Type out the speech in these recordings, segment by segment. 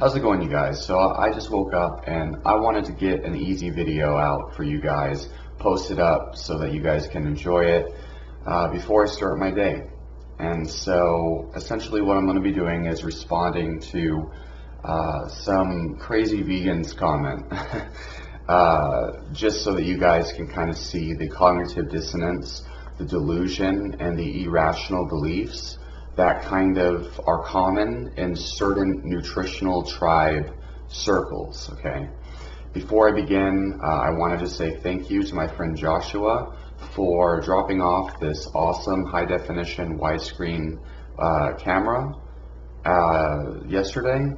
How's it going, you guys? So I just woke up and I wanted to get an easy video out for you guys, post it up so that you guys can enjoy it before I start my day. And so essentially what I'm going to be doing is responding to some crazy vegans comment just so that you guys can kind of see the cognitive dissonance, the delusion, and the irrational beliefs that kind of are common in certain nutritional tribe circles, okay? Before I begin, I wanted to say thank you to my friend Joshua for dropping off this awesome high-definition widescreen camera yesterday.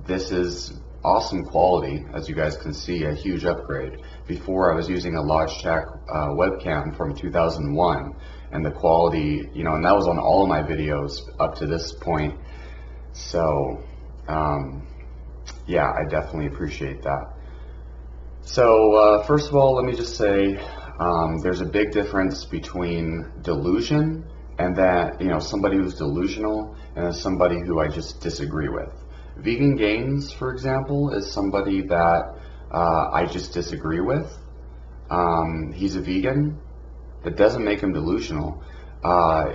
This is awesome quality, as you guys can see, a huge upgrade. Before I was using a Logitech webcam from 2001, and the quality, you know, and that was on all of my videos up to this point. So, yeah, I definitely appreciate that. So, first of all, let me just say, there's a big difference between delusion and that, you know, somebody who's delusional and somebody who I just disagree with. Vegan Gains, for example, is somebody that I just disagree with. He's a vegan. That doesn't make him delusional.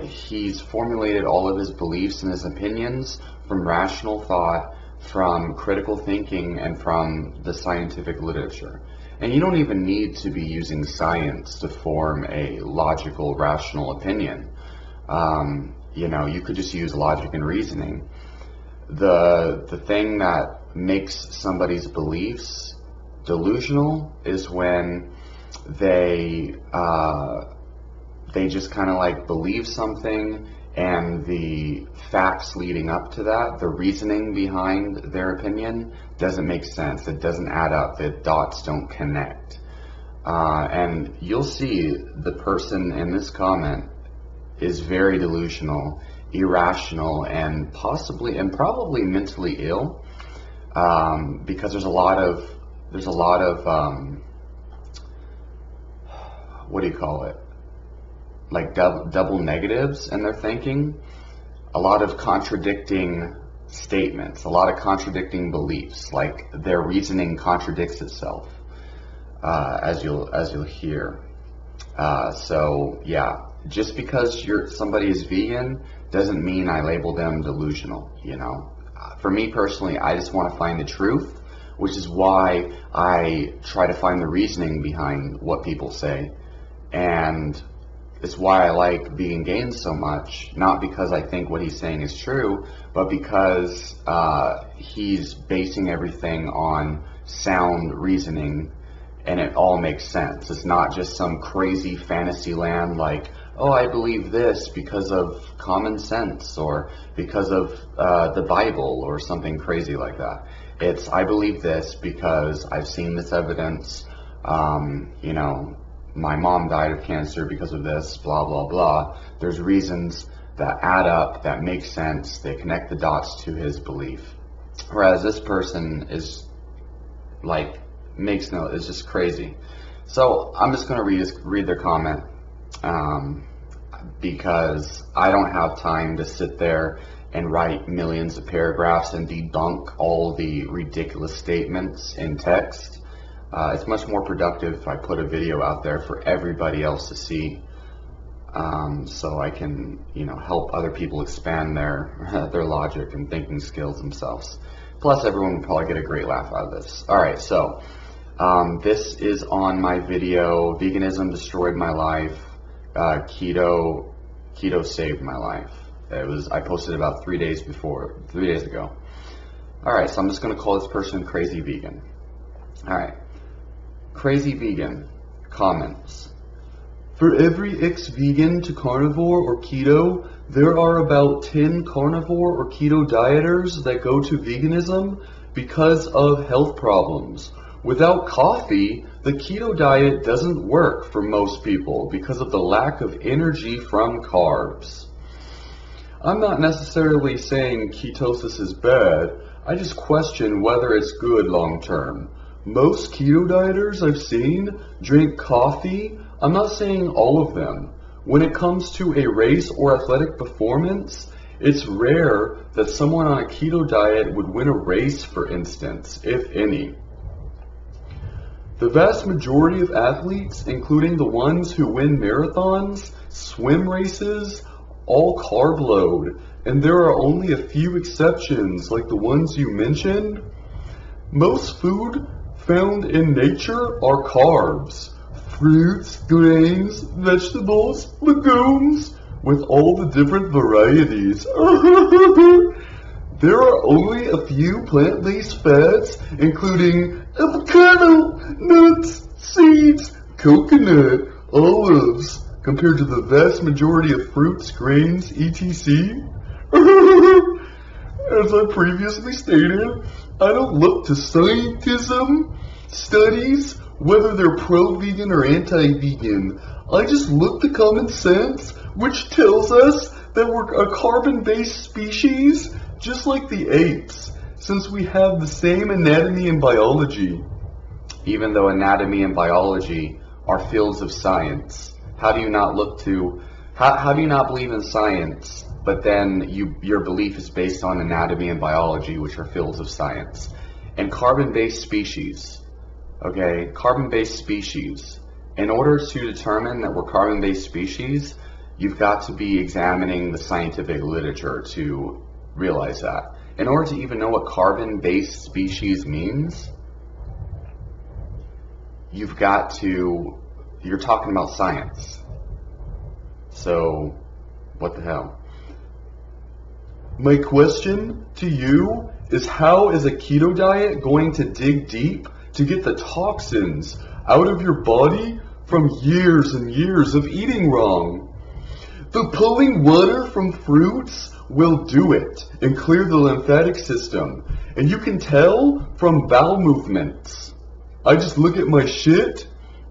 He's formulated all of his beliefs and his opinions from rational thought, from critical thinking, and from the scientific literature. And you don't even need to be using science to form a logical, rational opinion. You know, you could just use logic and reasoning. The thing that makes somebody's beliefs delusional is when they just kind of like believe something, and the facts leading up to that, the reasoning behind their opinion, doesn't make sense. It doesn't add up. The dots don't connect. And you'll see the person in this comment is very delusional, irrational, and possibly and probably mentally ill, because there's a lot of what do you call it? Like double negatives in their thinking, a lot of contradicting statements, a lot of contradicting beliefs, like their reasoning contradicts itself, as you'll hear. So yeah, just because somebody is vegan doesn't mean I label them delusional. You know, for me personally, I just want to find the truth, which is why I try to find the reasoning behind what people say. And it's why I like Vegan Gains so much, not because I think what he's saying is true, but because he's basing everything on sound reasoning, and it all makes sense. It's not just some crazy fantasy land like, oh, I believe this because of common sense or because of the Bible or something crazy like that. It's, I believe this because I've seen this evidence, you know, my mom died of cancer because of this, blah, blah, blah. There's reasons that add up, that make sense, they connect the dots to his belief. Whereas this person is like, it's just crazy. So I'm just going to read their comment, because I don't have time to sit there and write millions of paragraphs and debunk all the ridiculous statements in text. It's much more productive if I put a video out there for everybody else to see, so I can, you know, help other people expand their logic and thinking skills themselves. Plus, everyone will probably get a great laugh out of this. All right, so this is on my video. Veganism destroyed my life. Keto saved my life. I posted about 3 days ago. All right, so I'm just going to call this person Crazy Vegan. All right. Crazy Vegan comments. For every ex-vegan to carnivore or keto, there are about 10 carnivore or keto dieters that go to veganism because of health problems. Without coffee, the keto diet doesn't work for most people because of the lack of energy from carbs. I'm not necessarily saying ketosis is bad, I just question whether it's good long term. Most keto dieters I've seen drink coffee. I'm not saying all of them. When it comes to a race or athletic performance, It's rare that someone on a keto diet would win a race, for instance, if any. The vast majority of athletes, including the ones who win marathons, swim races, all carb load, and there are only a few exceptions like the ones you mentioned. Most food found in nature are carbs. Fruits, grains, vegetables, legumes, with all the different varieties. There are only a few plant-based fats, including avocado, nuts, seeds, coconut, olives, compared to the vast majority of fruits, grains, etc. As I previously stated, I don't look to scientism, studies, whether they're pro-vegan or anti-vegan. I just look to common sense, which tells us that we're a carbon-based species, just like the apes, since we have the same anatomy and biology. Even though anatomy and biology are fields of science, how do you not believe in science, but then your belief is based on anatomy and biology, which are fields of science? And carbon-based species, okay, carbon-based species. In order to determine that we're carbon-based species, you've got to be examining the scientific literature to realize that. In order to even know what carbon-based species means, you're talking about science. So, what the hell? My question to you is, how is a keto diet going to dig deep to get the toxins out of your body from years and years of eating wrong? The pulling water from fruits will do it and clear the lymphatic system. And you can tell from bowel movements. I just look at my shit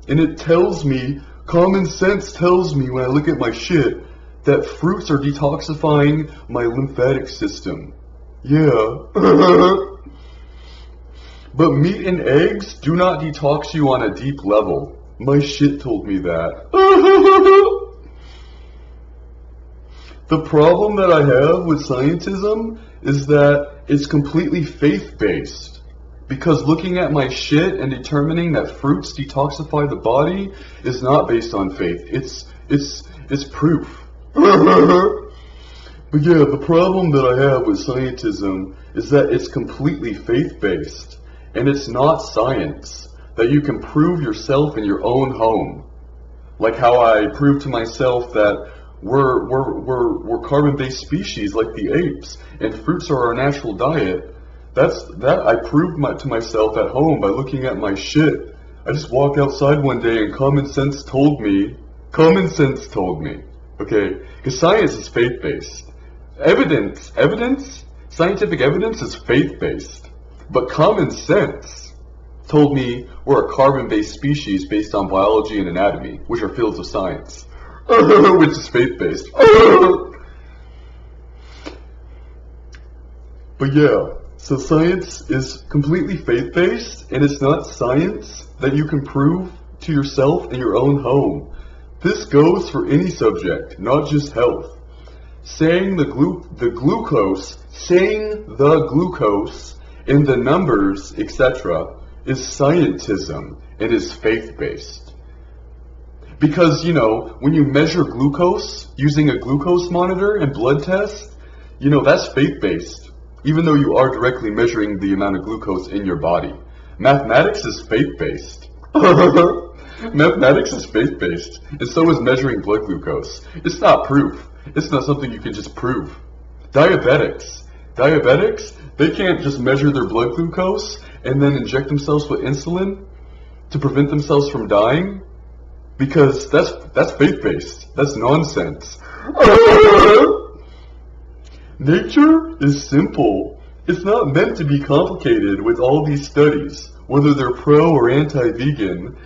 and it tells me, common sense tells me when I look at my shit, that fruits are detoxifying my lymphatic system. Yeah. But meat and eggs do not detox you on a deep level. My shit told me that. The problem that I have with scientism is that it's completely faith-based. Because looking at my shit and determining that fruits detoxify the body is not based on faith. It's proof. But yeah, the problem that I have with scientism is that it's completely faith-based. And it's not science that you can prove yourself in your own home. Like how I proved to myself that we're carbon-based species like the apes, and fruits are our natural diet. That I proved to myself at home by looking at my shit. I just walked outside one day and common sense told me, okay? Because science is faith-based. Scientific evidence is faith-based. But common sense told me we're a carbon-based species based on biology and anatomy, which are fields of science, which is faith-based. But yeah, so science is completely faith-based, and it's not science that you can prove to yourself in your own home. This goes for any subject, not just health. Saying the glucose in the numbers, etc., is scientism. It is faith-based. Because, when you measure glucose using a glucose monitor and blood test, that's faith-based. Even though you are directly measuring the amount of glucose in your body. Mathematics is faith-based. Mathematics is faith-based. And so is measuring blood glucose. It's not proof. It's not something you can just prove. Diabetics, they can't just measure their blood glucose and then inject themselves with insulin to prevent themselves from dying, because that's faith-based. That's nonsense. Nature is simple. It's not meant to be complicated with all these studies, whether they're pro or anti-vegan.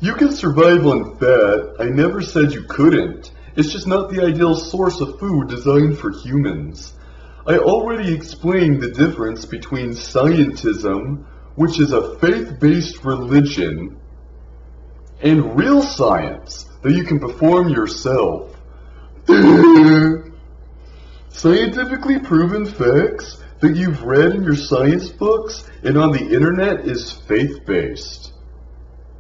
You can survive on fat. I never said you couldn't. It's just not the ideal source of food designed for humans. I already explained the difference between scientism, which is a faith-based religion, and real science that you can perform yourself. Scientifically proven facts that you've read in your science books and on the internet is faith-based.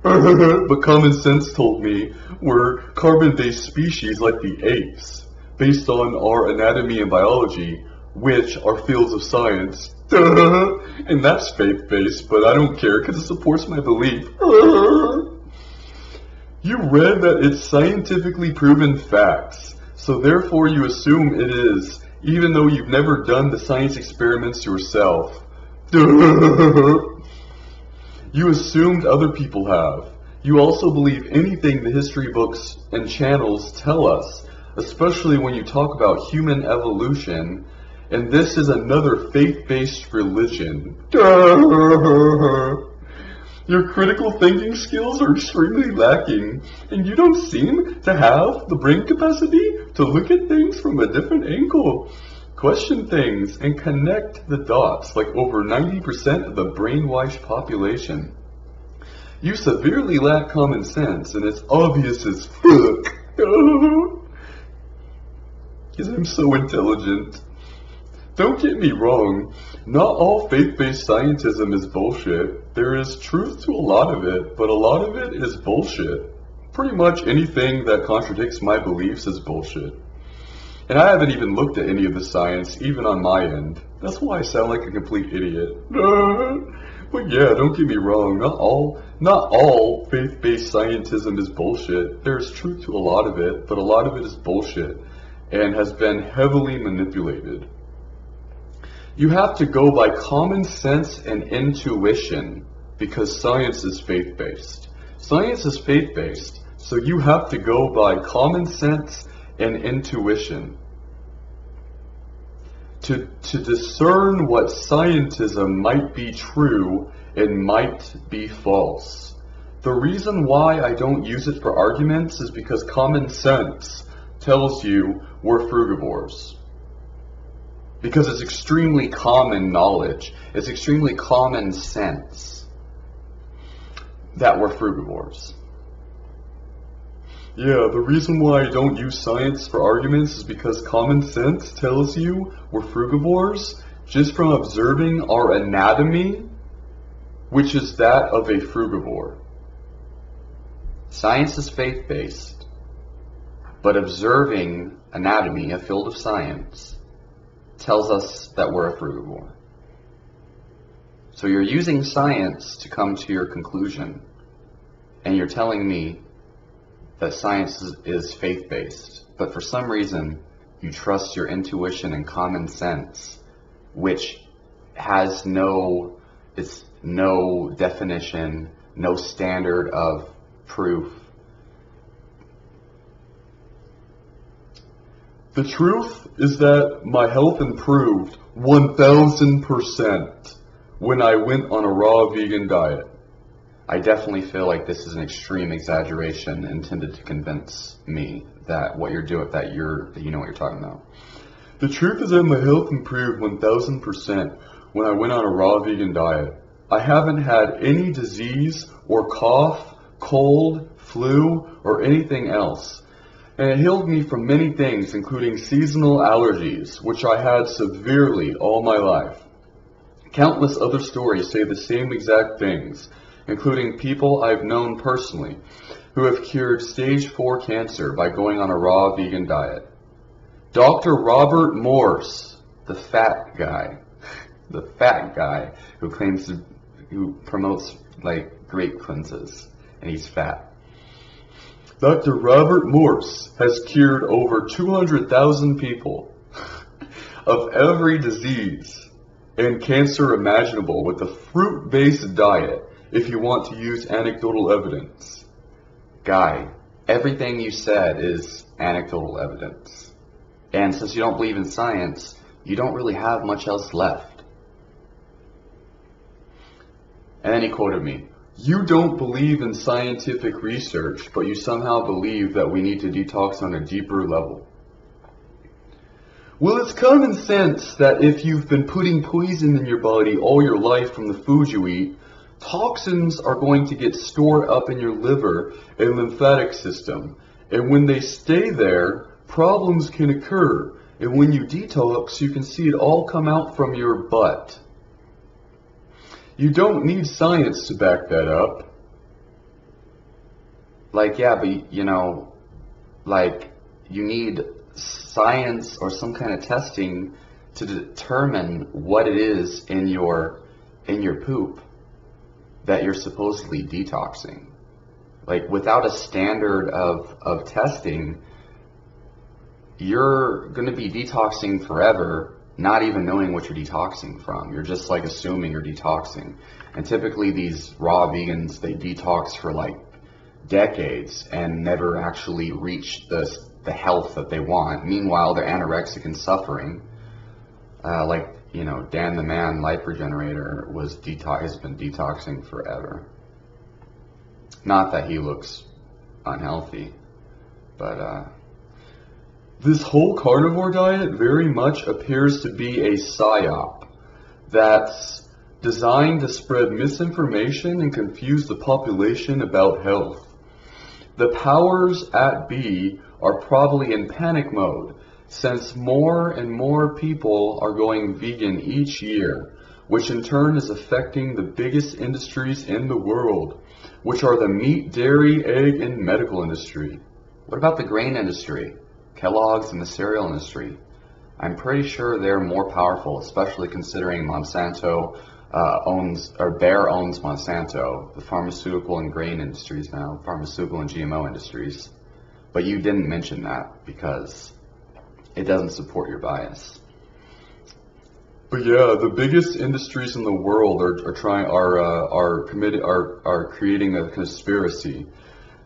But common sense told me we're carbon-based species like the apes, based on our anatomy and biology, which are fields of science. And that's faith-based, but I don't care because it supports my belief. You read that it's scientifically proven facts, so therefore you assume it is, even though you've never done the science experiments yourself. You assumed other people have. You also believe anything the history books and channels tell us, especially when you talk about human evolution, and this is another faith-based religion. Your critical thinking skills are extremely lacking, and you don't seem to have the brain capacity to look at things from a different angle, question things, and connect the dots like over 90% of the brainwashed population. You severely lack common sense, and it's obvious as fuck. Because I'm so intelligent. Don't get me wrong, not all faith-based scientism is bullshit. There is truth to a lot of it, but a lot of it is bullshit. Pretty much anything that contradicts my beliefs is bullshit. And I haven't even looked at any of the science, even on my end. That's why I sound like a complete idiot. But yeah, don't get me wrong, not all faith-based scientism is bullshit. There's truth to a lot of it, but a lot of it is bullshit and has been heavily manipulated. You have to go by common sense and intuition because science is faith-based. Science is faith-based, so you have to go by common sense and intuition to discern what scientism might be true and might be false. The reason why I don't use it for arguments is because common sense tells you we're frugivores. Because it's extremely common knowledge, it's extremely common sense that we're frugivores. Yeah, the reason why I don't use science for arguments is because common sense tells you we're frugivores just from observing our anatomy, which is that of a frugivore. Science is faith-based, but observing anatomy, a field of science, tells us that we're a frugivore. So you're using science to come to your conclusion, and you're telling me that science is faith-based, but for some reason you trust your intuition and common sense, which has no definition, no standard of proof. The truth is that my health improved 1000% when I went on a raw vegan diet. I definitely feel like this is an extreme exaggeration intended to convince me that what you're doing, that you know what you're talking about. The truth is that my health improved 1000% when I went on a raw vegan diet. I haven't had any disease or cough, cold, flu, or anything else. And it healed me from many things, including seasonal allergies, which I had severely all my life. Countless other stories say the same exact things, including people I've known personally who have cured stage 4 cancer by going on a raw vegan diet. Dr. Robert Morse, the fat guy who promotes like grape cleanses, and he's fat. Dr. Robert Morse has cured over 200,000 people of every disease and cancer imaginable with a fruit-based diet, if you want to use anecdotal evidence. Guy, everything you said is anecdotal evidence. And since you don't believe in science, you don't really have much else left. And then he quoted me, "You don't believe in scientific research, but you somehow believe that we need to detox on a deeper level." Well, it's common sense that if you've been putting poison in your body all your life from the food you eat, Toxins are going to get stored up in your liver and lymphatic system. And when they stay there, problems can occur. And when you detox, you can see it all come out from your butt. You don't need science to back that up. Like, yeah, but like, you need science or some kind of testing to determine what it is in your poop that you're supposedly detoxing. Like, without a standard of testing, you're going to be detoxing forever, not even knowing what you're detoxing from. You're just like assuming you're detoxing. And typically these raw vegans, they detox for like decades and never actually reach the health that they want. Meanwhile, they're anorexic and suffering. Dan the Man, Life Regenerator, has been detoxing forever. Not that he looks unhealthy, but this whole carnivore diet very much appears to be a psyop that's designed to spread misinformation and confuse the population about health. The powers at be are probably in panic mode, since more and more people are going vegan each year, which in turn is affecting the biggest industries in the world, which are the meat, dairy, egg, and medical industry. What about the grain industry? Kellogg's and the cereal industry? I'm pretty sure they're more powerful, especially considering Monsanto Bayer owns Monsanto, the pharmaceutical and grain industries now, pharmaceutical and GMO industries. But you didn't mention that because it doesn't support your bias. But yeah, the biggest industries in the world are creating a conspiracy.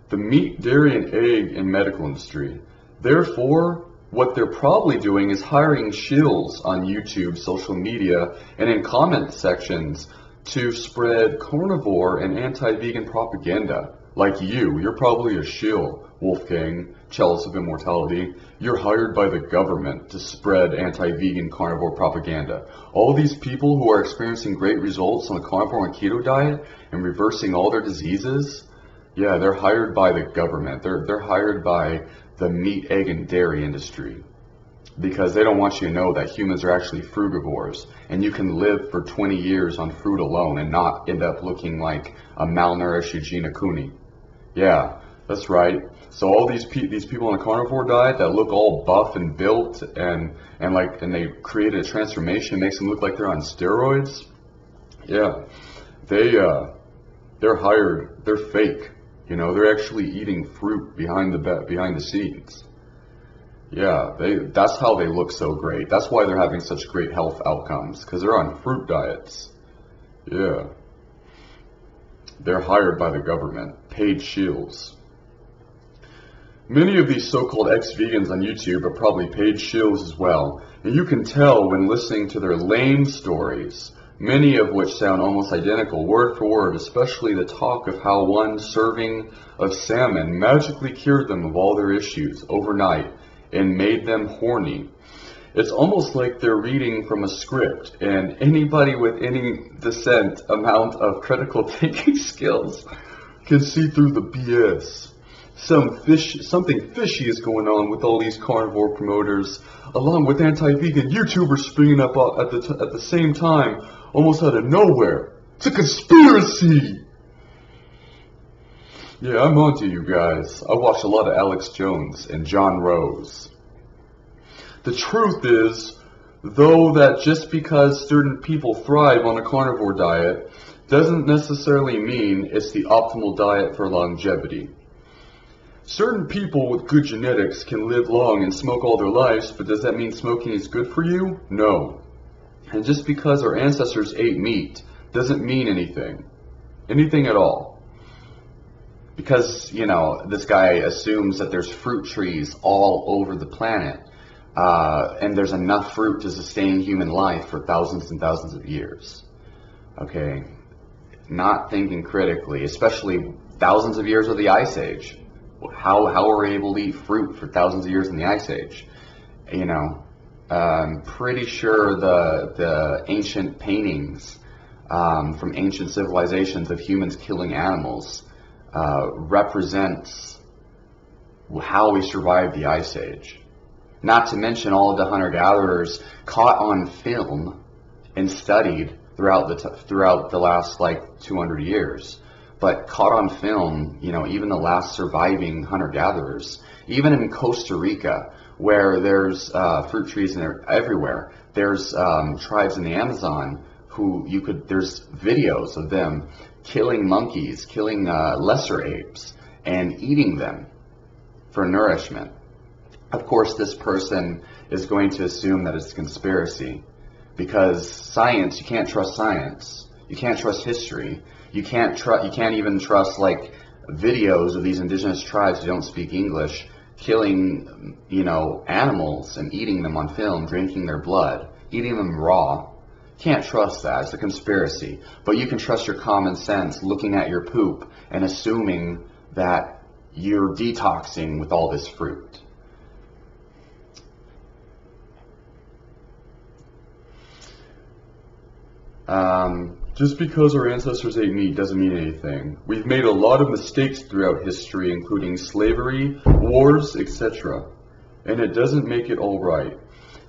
The meat, dairy, and egg and medical industry. Therefore, what they're probably doing is hiring shills on YouTube, social media, and in comment sections to spread carnivore and anti-vegan propaganda. Like you're probably a shill, Wolfgang, Chalice of Immortality. You're hired by the government to spread anti-vegan carnivore propaganda. All these people who are experiencing great results on the carnivore and keto diet and reversing all their diseases, yeah, they're hired by the government. They're hired by the meat, egg, and dairy industry, because they don't want you to know that humans are actually frugivores, and you can live for 20 years on fruit alone and not end up looking like a malnourished Eugenia Cooney. Yeah, that's right. So all these people on a carnivore diet that look all buff and built and they created a transformation, makes them look like they're on steroids. Yeah, they're hired. They're fake. They're actually eating fruit behind the scenes. Yeah, that's how they look so great. That's why they're having such great health outcomes, because they're on fruit diets. Yeah. They're hired by the government, paid shills. Many of these so-called ex-vegans on YouTube are probably paid shills as well, and you can tell when listening to their lame stories, many of which sound almost identical word for word, especially the talk of how one serving of salmon magically cured them of all their issues overnight and made them horny. It's almost like they're reading from a script, and anybody with any decent amount of critical thinking skills can see through the BS. Something fishy is going on with all these carnivore promoters, along with anti-vegan YouTubers springing up at the same time, almost out of nowhere. It's a conspiracy! Yeah, I'm onto you guys. I watch a lot of Alex Jones and John Rose. The truth is, though, that just because certain people thrive on a carnivore diet doesn't necessarily mean it's the optimal diet for longevity. Certain people with good genetics can live long and smoke all their lives, but does that mean smoking is good for you? No. And just because our ancestors ate meat doesn't mean anything. Anything at all. Because, this guy assumes that there's fruit trees all over the planet, and there's enough fruit to sustain human life for thousands and thousands of years. Okay? Not thinking critically, especially thousands of years of the Ice Age. How were we able to eat fruit for thousands of years in the Ice Age? I'm pretty sure the ancient paintings from ancient civilizations of humans killing animals represents how we survived the Ice Age. Not to mention all of the hunter-gatherers caught on film and studied throughout the last like 200 years. But caught on film, you know, even the last surviving hunter-gatherers, even in Costa Rica, where there's fruit trees everywhere, there's tribes in the Amazon who there's videos of them killing monkeys, killing lesser apes, and eating them for nourishment. Of course, this person is going to assume that it's a conspiracy, because science, you can't trust science. You can't trust history. You can't even trust like videos of these indigenous tribes who don't speak English killing, you know, animals and eating them on film, drinking their blood, eating them raw. Can't trust that. It's a conspiracy. But you can trust your common sense looking at your poop and assuming that you're detoxing with all this fruit. Just because our ancestors ate meat doesn't mean anything. We've made a lot of mistakes throughout history, including slavery, wars, etc. And it doesn't make it all right.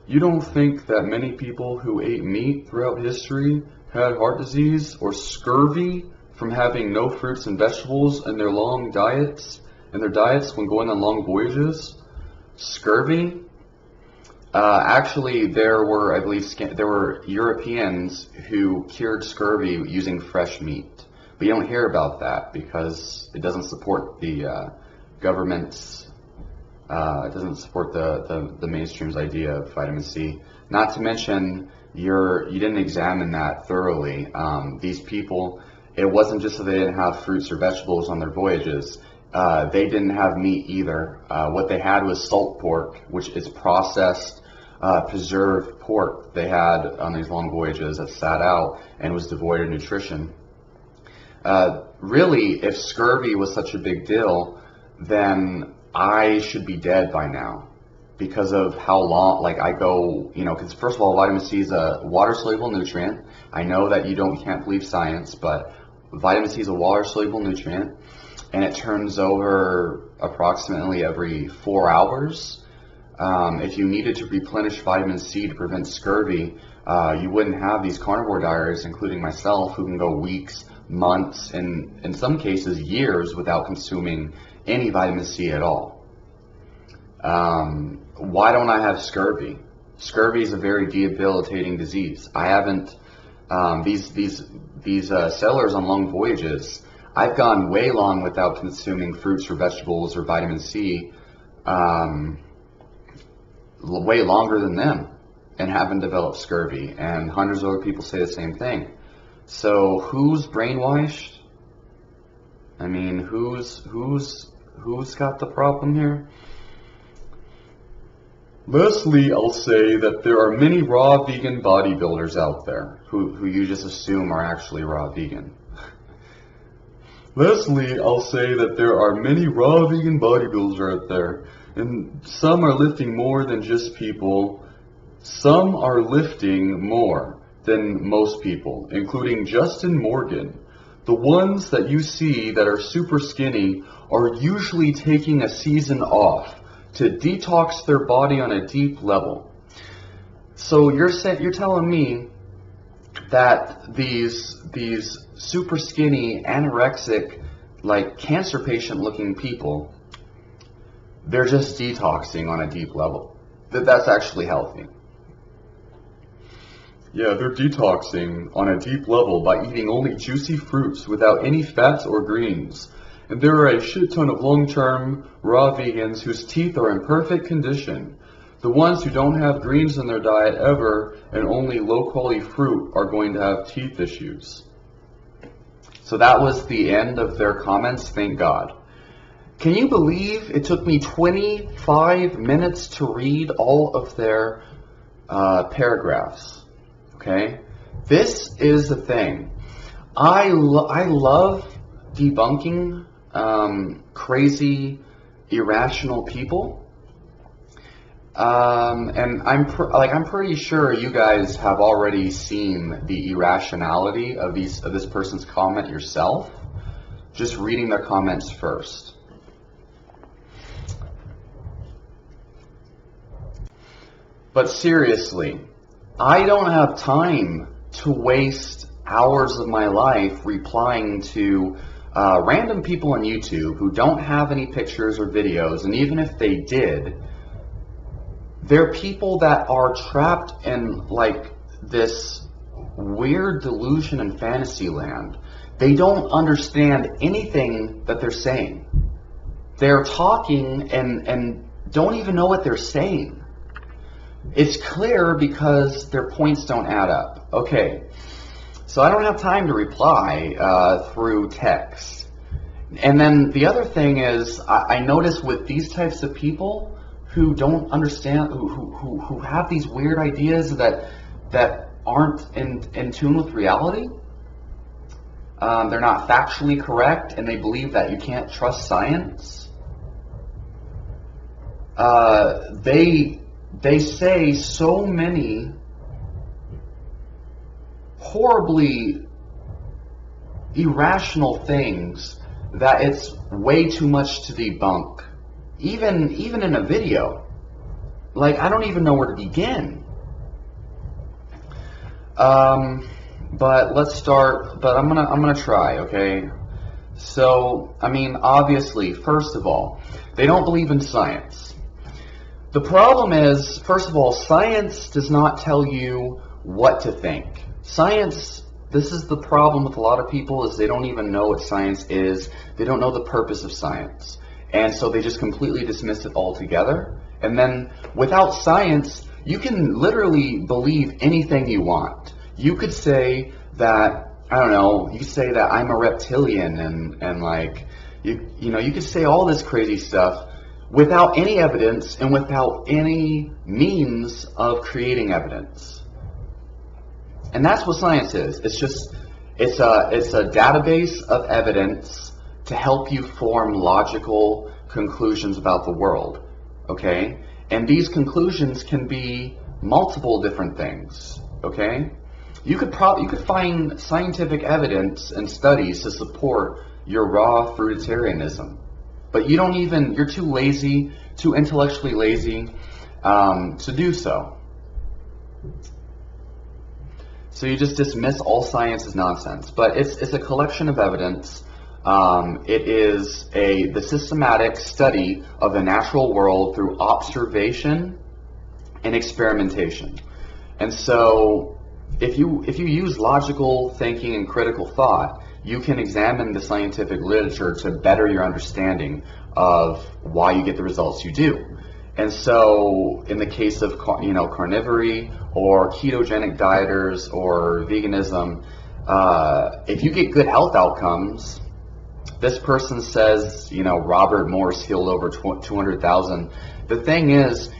You don't think that many people who ate meat throughout history had heart disease or scurvy from having no fruits and vegetables in their diets when going on long voyages? Scurvy? Actually, there were, I believe, there were Europeans who cured scurvy using fresh meat. But you don't hear about that because it doesn't support the government's, it doesn't support the mainstream's idea of vitamin C. Not to mention, you didn't examine that thoroughly. These people, it wasn't just that they didn't have fruits or vegetables on their voyages. They didn't have meat either. What they had was salt pork, which is processed, preserved pork they had on these long voyages that sat out and was devoid of nutrition. Really, if scurvy was such a big deal, then I should be dead by now because of how long, like I go, you know, because first of all, vitamin C is a water-soluble nutrient. I know that you can't believe science, but vitamin C is a water-soluble nutrient, and it turns over approximately every 4 hours. If you needed to replenish vitamin C to prevent scurvy, you wouldn't have these carnivore diets, including myself, who can go weeks, months, and in some cases years without consuming any vitamin C at all. Why don't I have scurvy? Scurvy is a very debilitating disease. I haven't, these sailors on long voyages, I've gone way long without consuming fruits or vegetables or vitamin C, way longer than them, and haven't developed scurvy. And hundreds of other people say the same thing. So who's brainwashed? I mean, who's got the problem here? Lastly, I'll say that there are many raw vegan bodybuilders out there Who you just assume are actually raw vegan. Lastly, I'll say that there are many raw vegan bodybuilders out there, and some are lifting more than just people. Some are lifting more than most people, including Justin Morgan. The ones that you see that are super skinny are usually taking a season off to detox their body on a deep level. So you're telling me that these super skinny, anorexic, like cancer patient looking people, they're just detoxing on a deep level. That's actually healthy. Yeah, they're detoxing on a deep level by eating only juicy fruits without any fats or greens. And there are a shit ton of long-term raw vegans whose teeth are in perfect condition. The ones who don't have greens in their diet ever and only low-quality fruit are going to have teeth issues. So that was the end of their comments, thank God. Can you believe it took me 25 minutes to read all of their paragraphs? Okay? This is the thing. I love debunking crazy, irrational people. And I'm pretty sure you guys have already seen the irrationality of this person's comment yourself, just reading their comments first. But seriously, I don't have time to waste hours of my life replying to random people on YouTube who don't have any pictures or videos, and even if they did, they're people that are trapped in like this weird delusion and fantasy land. They don't understand anything that they're saying. They're talking and don't even know what they're saying. It's clear because their points don't add up. Okay, so I don't have time to reply through text. And then the other thing is, I notice with these types of people who don't understand, who have these weird ideas that aren't in tune with reality, they're not factually correct, and they believe that you can't trust science. They say so many horribly irrational things that it's way too much to debunk. Even in a video. Like, I don't even know where to begin. But let's start, but I'm gonna try, okay? So, I mean, obviously, first of all, they don't believe in science. The problem is, first of all, science does not tell you what to think. Science, this is the problem with a lot of people, is they don't even know what science is. They don't know the purpose of science. And so they just completely dismiss it altogether. And then without science, you can literally believe anything you want. You could say that, I don't know, you could say that I'm a reptilian and like, you know, you could say all this crazy stuff without any evidence and without any means of creating evidence. And that's what science is. It's just, it's a database of evidence to help you form logical conclusions about the world, okay? And these conclusions can be multiple different things, okay? You could find scientific evidence and studies to support your raw fruitarianism, but you're too lazy, too intellectually lazy to do so. So you just dismiss all science as nonsense, but it's a collection of evidence. It is the systematic study of the natural world through observation and experimentation. And so if you use logical thinking and critical thought, you can examine the scientific literature to better your understanding of why you get the results you do. And so in the case of carnivory or ketogenic dieters or veganism, if you get good health outcomes, this person says, Robert Morse healed over 200,000. The thing is,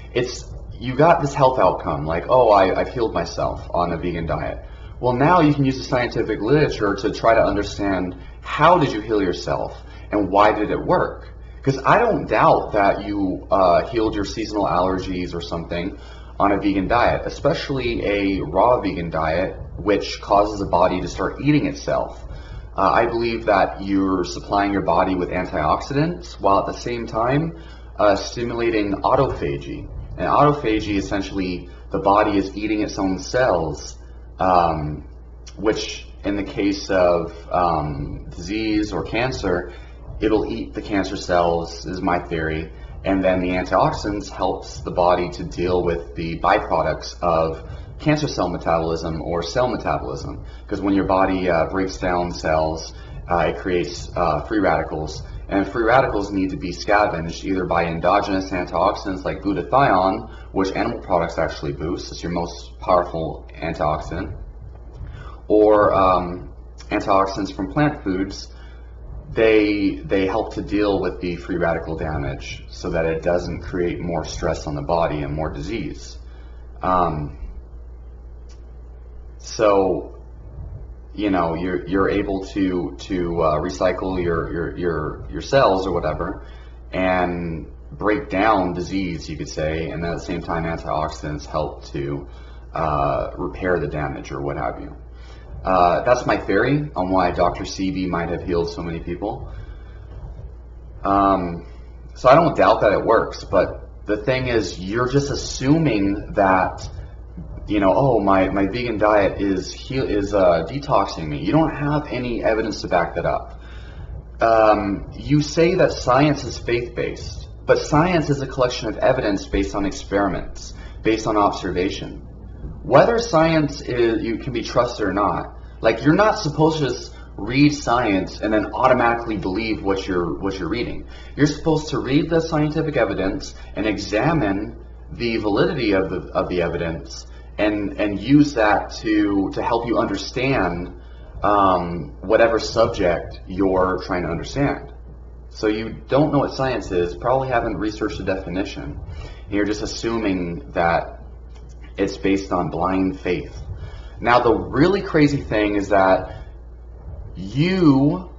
you got this health outcome, like, oh, I've healed myself on a vegan diet. Well, now you can use the scientific literature to try to understand how did you heal yourself and why did it work? Because I don't doubt that you healed your seasonal allergies or something on a vegan diet, especially a raw vegan diet, which causes the body to start eating itself. I believe that you're supplying your body with antioxidants while at the same time stimulating autophagy. And autophagy, essentially, the body is eating its own cells, which in the case of disease or cancer, it'll eat the cancer cells, is my theory, and then the antioxidants helps the body to deal with the byproducts of cancer cell metabolism or cell metabolism, because when your body breaks down cells, it creates free radicals, and free radicals need to be scavenged either by endogenous antioxidants like glutathione, which animal products actually boost, it's your most powerful antioxidant, or antioxidants from plant foods. They help to deal with the free radical damage so that it doesn't create more stress on the body and more disease. So you're able to recycle your cells or whatever, and break down disease, you could say, and at the same time antioxidants help to repair the damage or what have you. That's my theory on why Dr. Sebi might have healed so many people. So I don't doubt that it works, but the thing is, you're just assuming that, you know, oh, my vegan diet is detoxing me. You don't have any evidence to back that up. You say that science is faith-based, but science is a collection of evidence based on experiments, based on observation. Whether science can be trusted or not, like, you're not supposed to just read science and then automatically believe what you're reading. You're supposed to read the scientific evidence and examine the validity of the evidence and use that to help you understand whatever subject you're trying to understand. So you don't know what science is, probably haven't researched the definition, and you're just assuming that it's based on blind faith. Now, the really crazy thing is that you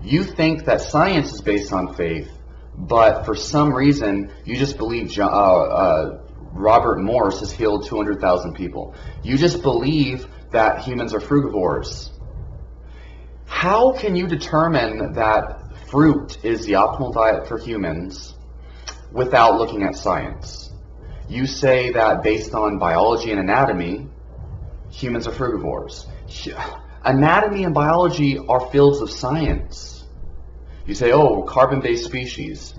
think that science is based on faith, but for some reason you just believe Robert Morse has healed 200,000 people. You just believe that humans are frugivores. How can you determine that fruit is the optimal diet for humans without looking at science? You say that based on biology and anatomy, humans are frugivores. Anatomy and biology are fields of science. You say, oh, carbon-based species.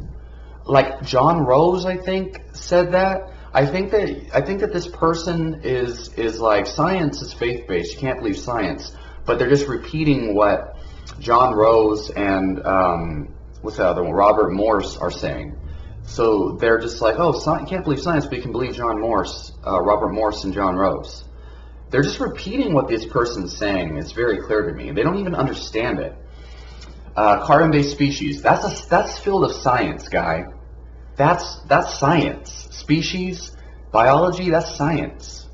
Like John Rose, I think, said that. I think that this person is like, science is faith-based. You can't believe science, but they're just repeating what John Rose and what's the other one, Robert Morse, are saying. So they're just like, oh, you can't believe science, but you can believe Robert Morse and John Rose. They're just repeating what this person's saying. It's very clear to me. They don't even understand it. Carbon-based species. That's field of science, guy. That's science. Species, biology, that's science.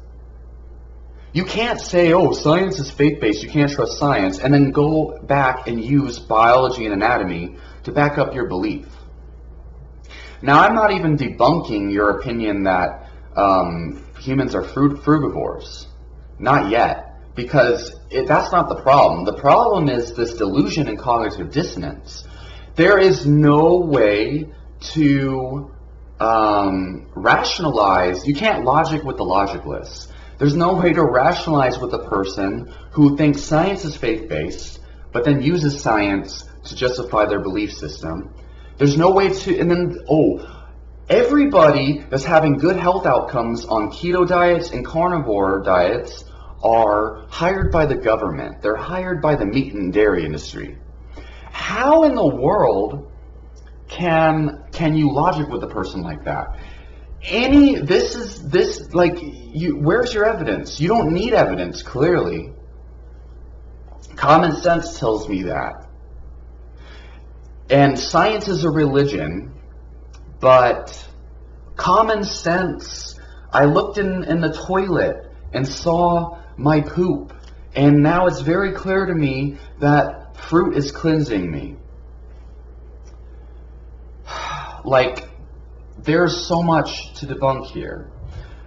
You can't say, oh, science is faith-based, you can't trust science, and then go back and use biology and anatomy to back up your belief. Now, I'm not even debunking your opinion that humans are frugivores. Not yet, because that's not the problem. The problem is this delusion and cognitive dissonance. There is no way to rationalize. You can't logic with the logicless. There's no way to rationalize with a person who thinks science is faith-based, but then uses science to justify their belief system. There's no way to, and then, everybody that's having good health outcomes on keto diets and carnivore diets are hired by the government. They're hired by the meat and dairy industry. How in the world can you logic with a person like that? Where's your evidence? You don't need evidence, clearly. Common sense tells me that. And science is a religion, but common sense, I looked in the toilet and saw my poop, and now it's very clear to me that fruit is cleansing me. Like, there's so much to debunk here.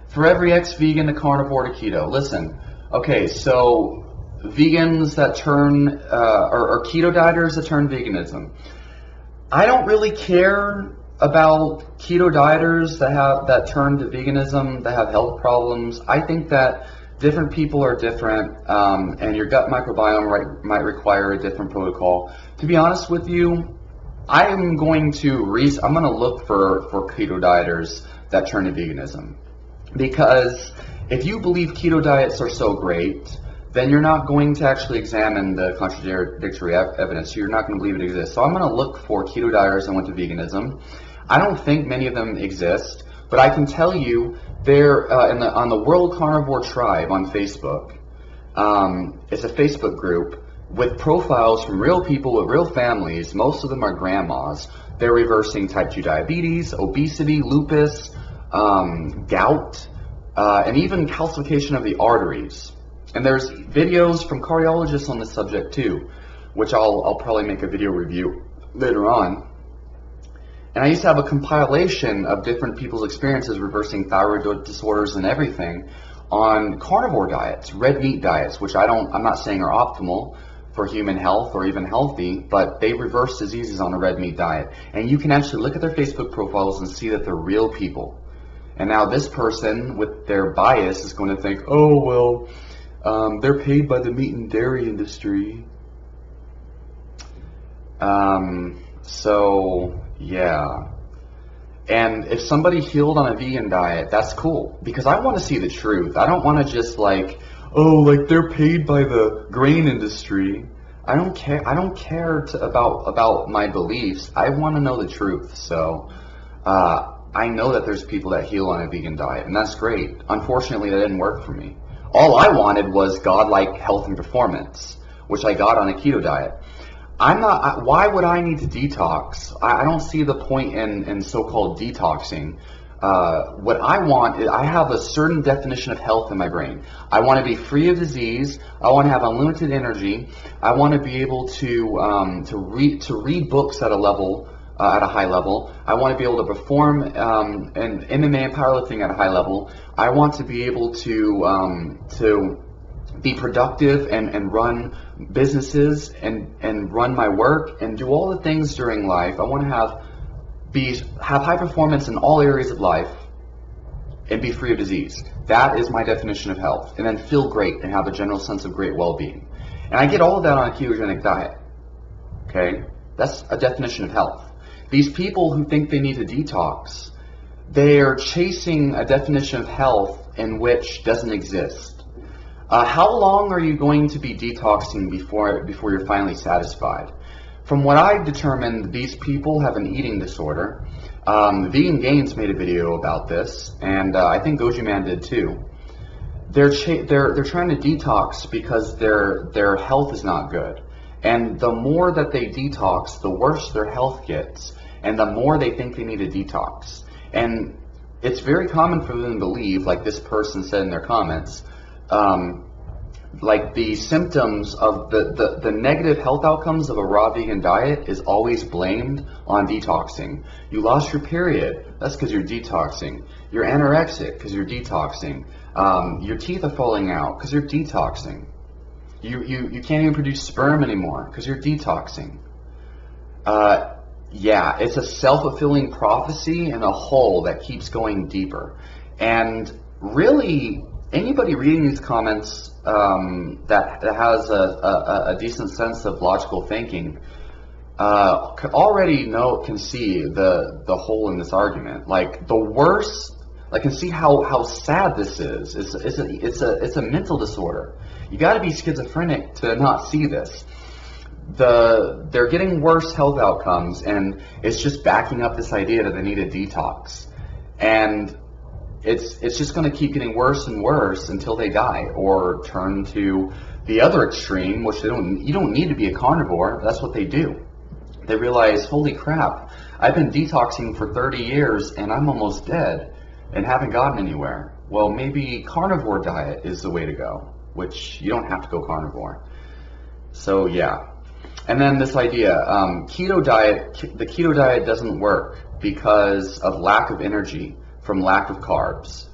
For every ex-vegan to carnivore to keto. Listen, okay, so vegans that turn, or keto dieters that turn veganism. I don't really care about keto dieters that turn to veganism, that have health problems. I think that different people are different, and your gut microbiome might require a different protocol. To be honest with you, I'm going to look for keto dieters that turn to veganism, because if you believe keto diets are so great, then you're not going to actually examine the contradictory evidence. You're not going to believe it exists. So I'm going to look for keto dieters that went to veganism. I don't think many of them exist, but I can tell you they're on the World Carnivore Tribe on Facebook. It's a Facebook group with profiles from real people with real families. Most of them are grandmas. They're reversing type 2 diabetes, obesity, lupus, gout, and even calcification of the arteries. And there's videos from cardiologists on this subject too, which I'll probably make a video review later on. And I used to have a compilation of different people's experiences reversing thyroid disorders and everything on carnivore diets, red meat diets, which I'm not saying are optimal for human health or even healthy, but they reverse diseases on a red meat diet. And you can actually look at their Facebook profiles and see that they're real people. And now this person with their bias is going to think, oh, well, they're paid by the meat and dairy industry. So, yeah. And if somebody healed on a vegan diet, that's cool, because I want to see the truth. I don't want to just like, oh, like they're paid by the grain industry. I don't care. I don't care about my beliefs. I want to know the truth. So, I know that there's people that heal on a vegan diet, and that's great. Unfortunately, that didn't work for me. All I wanted was godlike health and performance, which I got on a keto diet. Why would I need to detox? I don't see the point in so-called detoxing. What I want is, I have a certain definition of health in my brain. I want to be free of disease. I want to have unlimited energy. I want to be able to read books at a high level. I want to be able to perform in MMA and powerlifting at a high level. I want to be able to be productive and run businesses and run my work and do all the things during life. I want to have high performance in all areas of life and be free of disease. That is my definition of health. And then feel great and have a general sense of great well-being. And I get all of that on a ketogenic diet. Okay? That's a definition of health. These people who think they need to detox, they are chasing a definition of health in which doesn't exist. How long are you going to be detoxing before you're finally satisfied? From what I've determined, these people have an eating disorder. Vegan Gains made a video about this, and I think Goji Man did too. They're trying to detox because their health is not good, and the more that they detox, the worse their health gets, and the more they think they need to detox. And it's very common for them to believe, like this person said in their comments, like the symptoms of the negative health outcomes of a raw vegan diet is always blamed on detoxing. You lost your period, that's because you're detoxing. You're anorexic because you're detoxing. Your teeth are falling out because you're detoxing. You can't even produce sperm anymore because you're detoxing. Yeah, it's a self-fulfilling prophecy and a hole that keeps going deeper. And really, anybody reading these comments that has a decent sense of logical thinking already can see the hole in this argument. Like the worst, I can see how sad this is. It's a mental disorder. You got to be schizophrenic to not see this. They're getting worse health outcomes, and it's just backing up this idea that they need a detox. And it's just going to keep getting worse and worse until they die or turn to the other extreme, which you don't need to be a carnivore. That's what they do. They realize, holy crap, I've been detoxing for 30 years and I'm almost dead and haven't gotten anywhere. Well, maybe carnivore diet is the way to go, which you don't have to go carnivore. So yeah. And then this idea, keto diet, the keto diet doesn't work because of lack of energy from lack of carbs.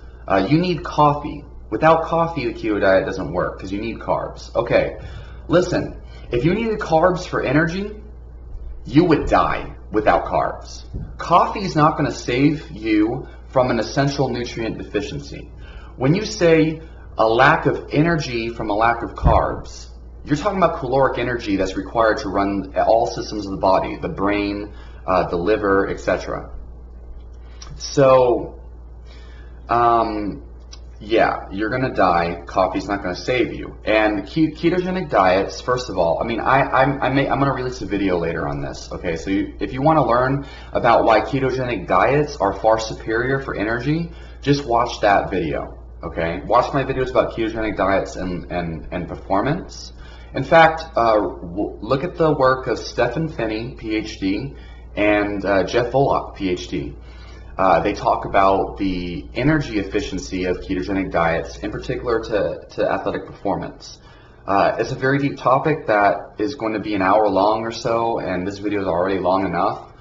You need coffee. Without coffee, the keto diet doesn't work because you need carbs. Okay, listen, if you needed carbs for energy, you would die without carbs. Coffee is not going to save you from an essential nutrient deficiency. When you say a lack of energy from a lack of carbs, you're talking about caloric energy that's required to run all systems of the body, the brain, the liver, etc. So, yeah, you're going to die. Coffee's not going to save you. And ketogenic diets, first of all, I mean, I'm going to release a video later on this, okay? So if you want to learn about why ketogenic diets are far superior for energy, just watch that video, okay? Watch my videos about ketogenic diets and performance. In fact, look at the work of Stephen Finney, PhD, and Jeff Volok, PhD. They talk about the energy efficiency of ketogenic diets, in particular to athletic performance. It's a very deep topic that is going to be an hour long or so, and this video is already long enough.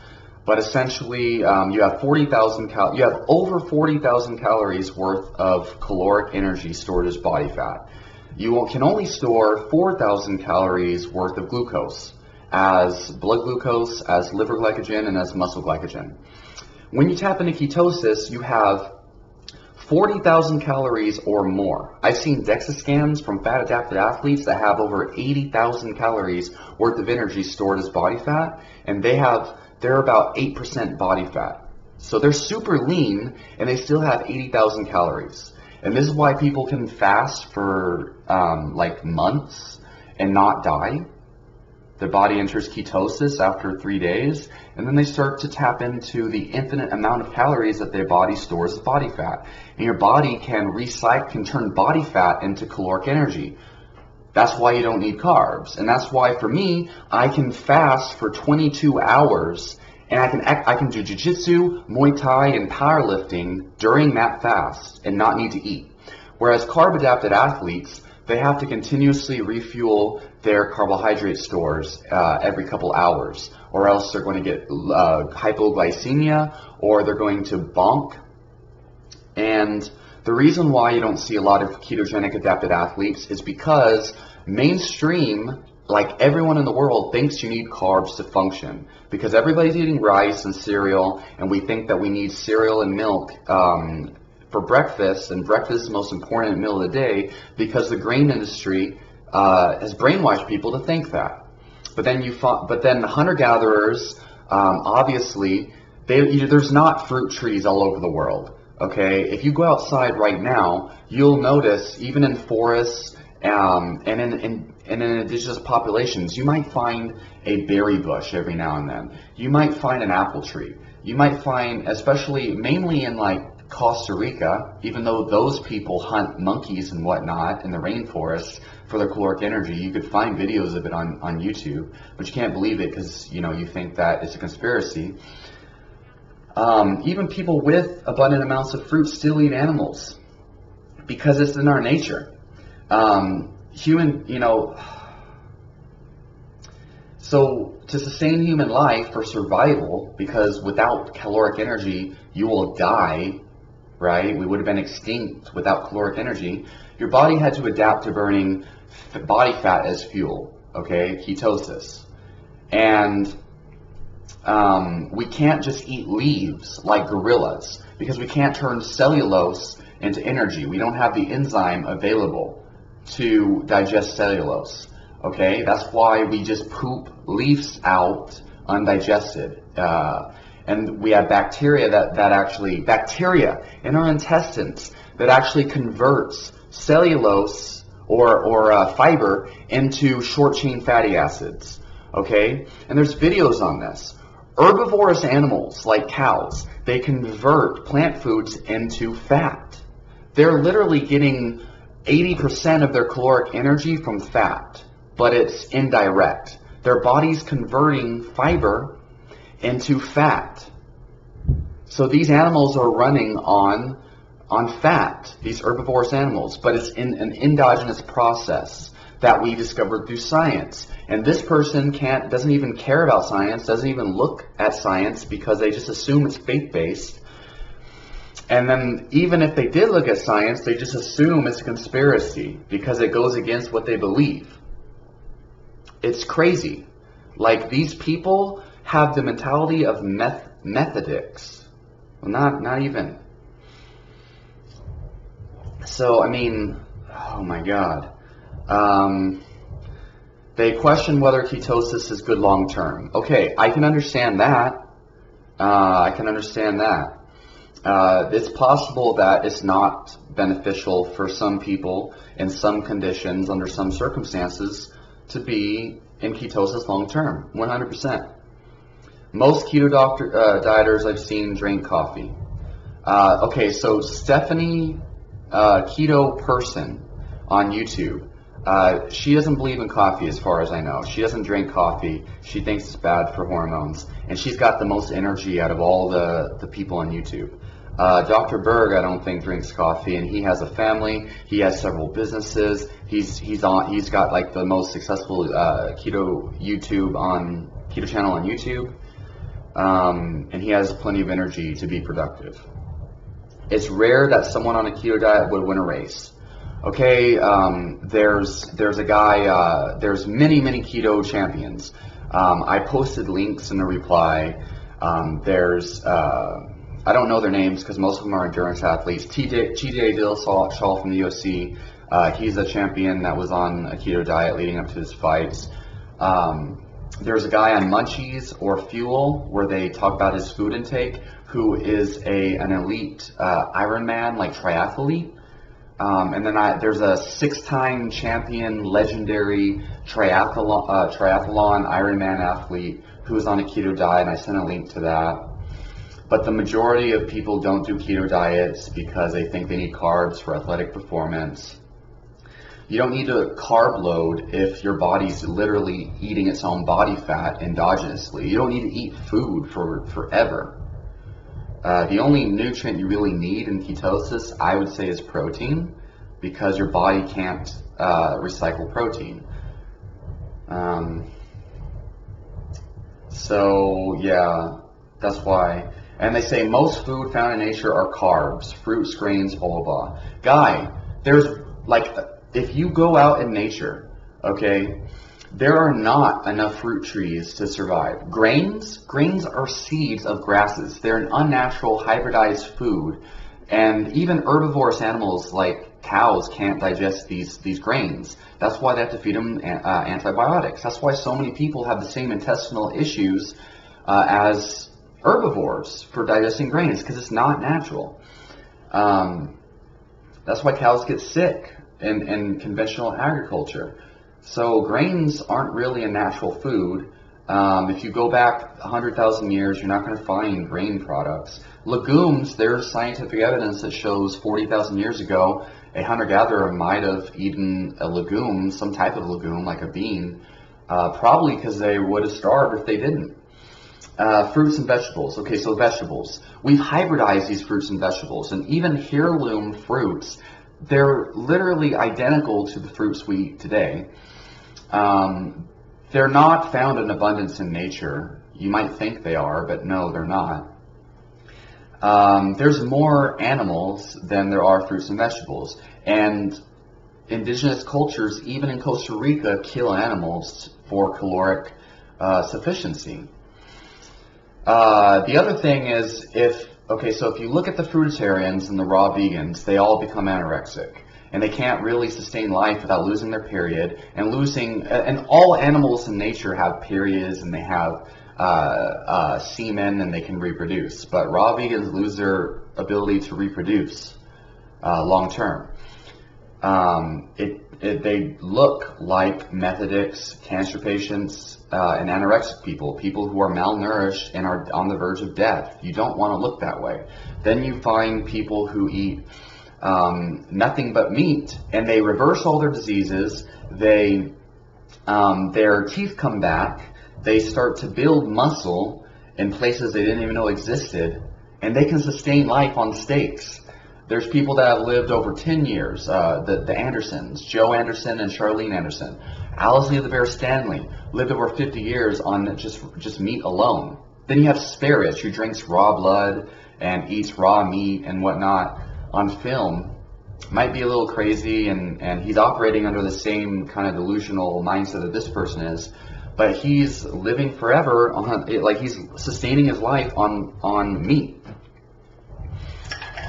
But essentially, you have over 40,000 calories worth of caloric energy stored as body fat. You can only store 4,000 calories worth of glucose, as blood glucose, as liver glycogen, and as muscle glycogen. When you tap into ketosis, you have 40,000 calories or more. I've seen DEXA scans from fat-adapted athletes that have over 80,000 calories worth of energy stored as body fat, and they're about 8% body fat. So they're super lean, and they still have 80,000 calories. And this is why people can fast for like months and not die. Their body enters ketosis after 3 days, and then they start to tap into the infinite amount of calories that their body stores as body fat. And your body can turn body fat into caloric energy. That's why you don't need carbs. And that's why, for me, I can fast for 22 hours, and I can do jiu-jitsu, Muay Thai, and powerlifting during that fast and not need to eat. Whereas carb-adapted athletes, they have to continuously refuel their carbohydrate stores every couple hours, or else they're going to get hypoglycemia, or they're going to bonk. And the reason why you don't see a lot of ketogenic adapted athletes is because mainstream, like everyone in the world, thinks you need carbs to function, because everybody's eating rice and cereal, and we think that we need cereal and milk for breakfast, and breakfast is the most important meal of the day because the grain industry has brainwashed people to think that. But then hunter-gatherers, obviously, there's not fruit trees all over the world. Okay, if you go outside right now, you'll notice even in forests and in indigenous populations, you might find a berry bush every now and then. You might find an apple tree. You might find, mainly in like Costa Rica, even though those people hunt monkeys and whatnot in the rainforest for their caloric energy, you could find videos of it on YouTube, but you can't believe it because you think that it's a conspiracy. Even people with abundant amounts of fruit still eat animals because it's in our nature. So to sustain human life for survival, because without caloric energy, you will die, right? We would have been extinct without caloric energy. Your body had to adapt to burning body fat as fuel, okay? Ketosis. And we can't just eat leaves like gorillas because we can't turn cellulose into energy. We don't have the enzyme available to digest cellulose. Okay, that's why we just poop leaves out undigested. And we have bacteria bacteria in our intestines that actually converts cellulose or fiber into short chain fatty acids. Okay, and there's videos on this. Herbivorous animals like cows, they convert plant foods into fat. They're literally getting 80% of their caloric energy from fat, but it's indirect. Their body's converting fiber into fat. So these animals are running on fat, these herbivorous animals, but it's in an endogenous process that we discovered through science. And this person doesn't even care about science, doesn't even look at science because they just assume it's faith-based. And then even if they did look at science, they just assume it's a conspiracy because it goes against what they believe. It's crazy. Like, these people have the mentality of methodics. Well, not even. So, I mean, oh my God. They question whether ketosis is good long term. Okay, I can understand that. It's possible that it's not beneficial for some people in some conditions, under some circumstances, to be in ketosis long term, 100%. Most keto dieters I've seen drink coffee. Okay, so Stephanie, keto person on YouTube, she doesn't believe in coffee as far as I know. She doesn't drink coffee. She thinks it's bad for hormones. And she's got the most energy out of all the people on YouTube. Dr. Berg, I don't think, drinks coffee, and he has a family. He has several businesses. He's got like the most successful keto channel on YouTube. and he has plenty of energy to be productive. It's rare that someone on a keto diet would win a race. Okay, there's a guy, there's many keto champions. I posted links in the reply. I don't know their names because most of them are endurance athletes. TJ Dillashaw from the UFC, he's a champion that was on a keto diet leading up to his fights. There's a guy on Munchies or Fuel where they talk about his food intake, who is an elite Ironman, like triathlete. And then there's a 6-time champion, legendary triathlon Ironman athlete who is on a keto diet, and I sent a link to that. But the majority of people don't do keto diets because they think they need carbs for athletic performance. You don't need to carb load if your body's literally eating its own body fat endogenously. You don't need to eat food for forever. The only nutrient you really need in ketosis, I would say, is protein, because your body can't recycle protein. So yeah, that's why. And they say most food found in nature are carbs, fruits, grains, blah, blah, blah. Guy, there's like, if you go out in nature, okay, there are not enough fruit trees to survive. Grains are seeds of grasses. They're an unnatural hybridized food. And even herbivorous animals like cows can't digest these grains. That's why they have to feed them antibiotics. That's why so many people have the same intestinal issues as herbivores for digesting grains, because it's not natural. That's why cows get sick in conventional agriculture. So grains aren't really a natural food. If you go back 100,000 years, you're not going to find grain products. Legumes, there's scientific evidence that shows 40,000 years ago, a hunter-gatherer might have eaten a legume, some type of legume, like a bean, probably because they would have starved if they didn't. Fruits and vegetables. Okay, so vegetables. We've hybridized these fruits and vegetables, and even heirloom fruits, they're literally identical to the fruits we eat today. They're not found in abundance in nature. You might think they are, but no, they're not. There's more animals than there are fruits and vegetables. And indigenous cultures, even in Costa Rica, kill animals for caloric sufficiency. The other thing is, so if you look at the fruitarians and the raw vegans, they all become anorexic. And they can't really sustain life without losing their period and all animals in nature have periods, and they have semen, and they can reproduce. But raw vegans lose their ability to reproduce long term. They look like methodics, cancer patients, and anorexic people who are malnourished and are on the verge of death. You don't want to look that way. Then you find people who eat nothing but meat, and they reverse all their diseases. Their teeth come back. They start to build muscle in places they didn't even know existed, and they can sustain life on steaks. There's people that have lived over 10 years, the Andersons, Joe Anderson and Charlene Anderson. Owsley the Bear Stanley lived over 50 years on just meat alone. Then you have Sparrows, who drinks raw blood and eats raw meat and whatnot on film. Might be a little crazy, and he's operating under the same kind of delusional mindset that this person is, but he's living forever like he's sustaining his life on meat.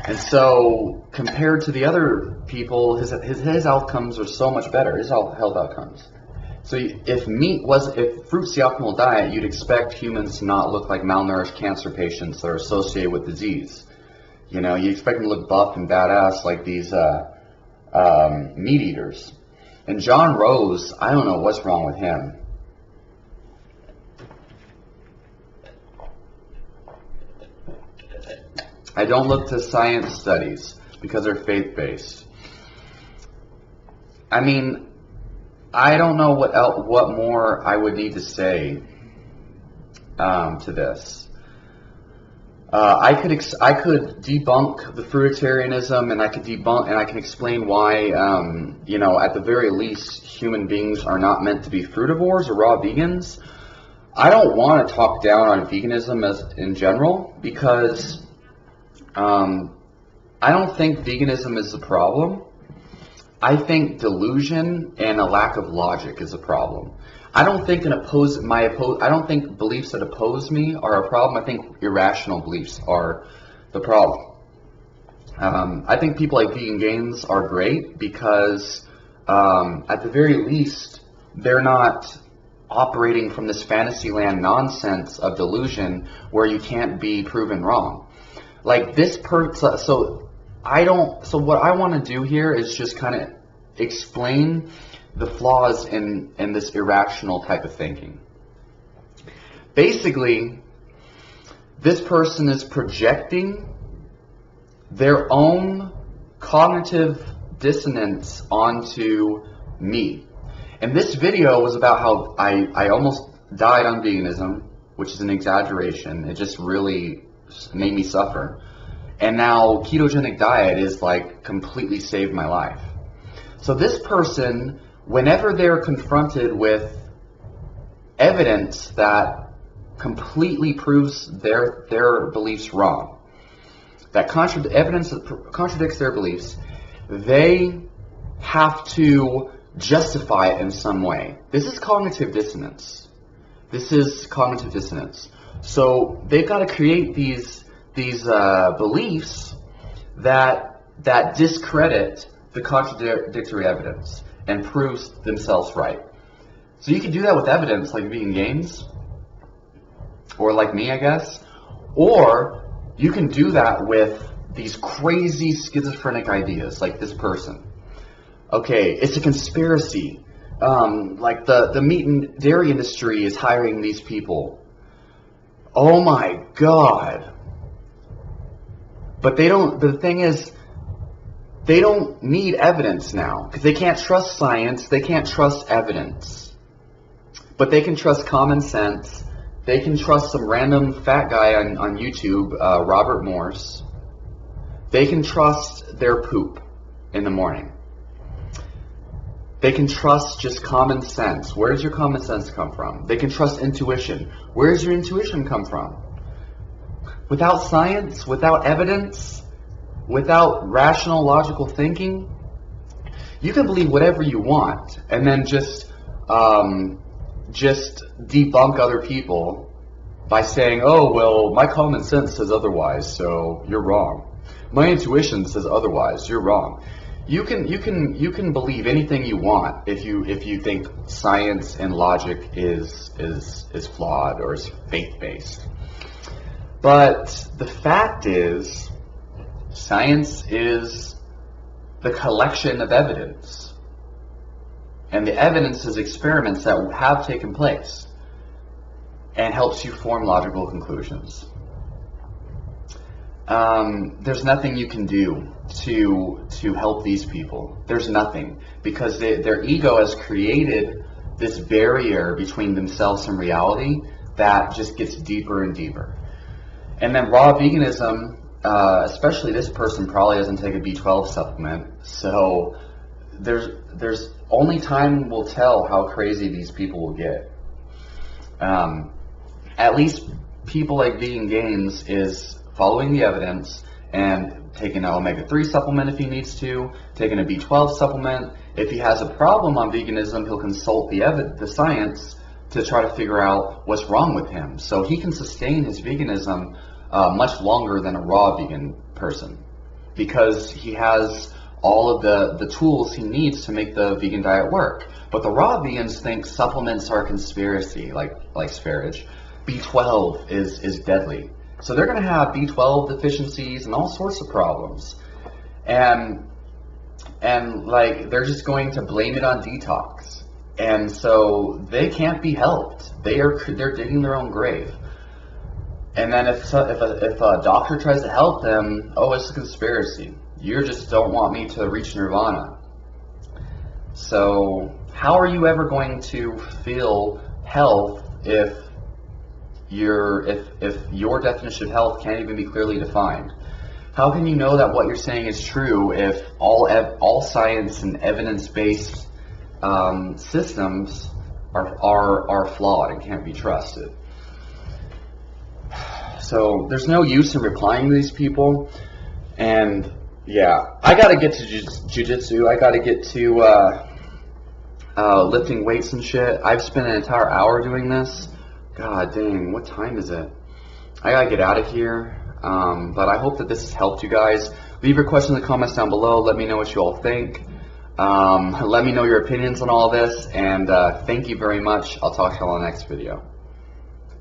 And so, compared to the other people, his outcomes are so much better, his health outcomes. So if fruit's the optimal diet, you'd expect humans to not look like malnourished cancer patients that are associated with disease. You know, you expect them to look buff and badass like these meat eaters. And John Rose, I don't know what's wrong with him. I don't look to science studies because they're faith-based. I mean, I don't know what more I would need to say to this. I could debunk the fruitarianism, and I can explain why, at the very least, human beings are not meant to be frutivores or raw vegans. I don't want to talk down on veganism as in general because I don't think veganism is the problem. I think delusion and a lack of logic is a problem. I don't think I don't think beliefs that oppose me are a problem. I think irrational beliefs are the problem. I think people like Vegan Gains are great because at the very least they're not operating from this fantasyland nonsense of delusion where you can't be proven wrong. Like this so what I want to do here is just kind of explain the flaws in this irrational type of thinking. Basically, this person is projecting their own cognitive dissonance onto me. And this video was about how I almost died on veganism, which is an exaggeration. It just really made me suffer. And now ketogenic diet is like completely saved my life. So this person, whenever they're confronted with evidence that completely proves their beliefs wrong, that evidence that contradicts their beliefs, they have to justify it in some way. This is cognitive dissonance. So they've got to create these beliefs that discredit the contradictory evidence and proves themselves right. So you can do that with evidence like Vegan Gains, or like me, I guess, or you can do that with these crazy schizophrenic ideas like this person. Okay, it's a conspiracy. Like the meat and dairy industry is hiring these people. Oh my God. But the thing is, they don't need evidence now because they can't trust science, they can't trust evidence. But they can trust common sense. They can trust some random fat guy on YouTube, Robert Morse. They can trust their poop in the morning. They can trust just common sense. Where does your common sense come from? They can trust intuition. Where does your intuition come from? Without science, without evidence, without rational, logical thinking, you can believe whatever you want and then just debunk other people by saying, oh, well, my common sense says otherwise, so you're wrong. My intuition says otherwise, you're wrong. You can believe anything you want if you think science and logic is flawed or is faith-based. But the fact is, science is the collection of evidence. And the evidence is experiments that have taken place and helps you form logical conclusions. There's nothing you can do to help these people. There's nothing, because their ego has created this barrier between themselves and reality that just gets deeper and deeper. And then raw veganism, especially this person probably doesn't take a B12 supplement, so there's only time will tell how crazy these people will get. At least people like Vegan Gains is following the evidence and taking an omega-3 supplement if he needs to, taking a B12 supplement. If he has a problem on veganism, he'll consult the science to try to figure out what's wrong with him. So he can sustain his veganism much longer than a raw vegan person, because he has all of the tools he needs to make the vegan diet work. But the raw vegans think supplements are a conspiracy, like spharage. B12 is deadly. So they're going to have B12 deficiencies and all sorts of problems. And like they're just going to blame it on detox. And so they can't be helped. They're digging their own grave. And then if a doctor tries to help them, oh, it's a conspiracy. You just don't want me to reach nirvana. So how are you ever going to feel health if your definition of health can't even be clearly defined? How can you know that what you're saying is true if all science and evidence-based systems are flawed and can't be trusted. So there's no use in replying to these people. And yeah, I gotta get to jujitsu. I gotta get to lifting weights and shit. I've spent an entire hour doing this. God dang, what time is it? I gotta get out of here. But I hope that this has helped you guys. Leave your questions in the comments down below. Let me know what you all think. Let me know your opinions on all this. And thank you very much. I'll talk to you all in the next video.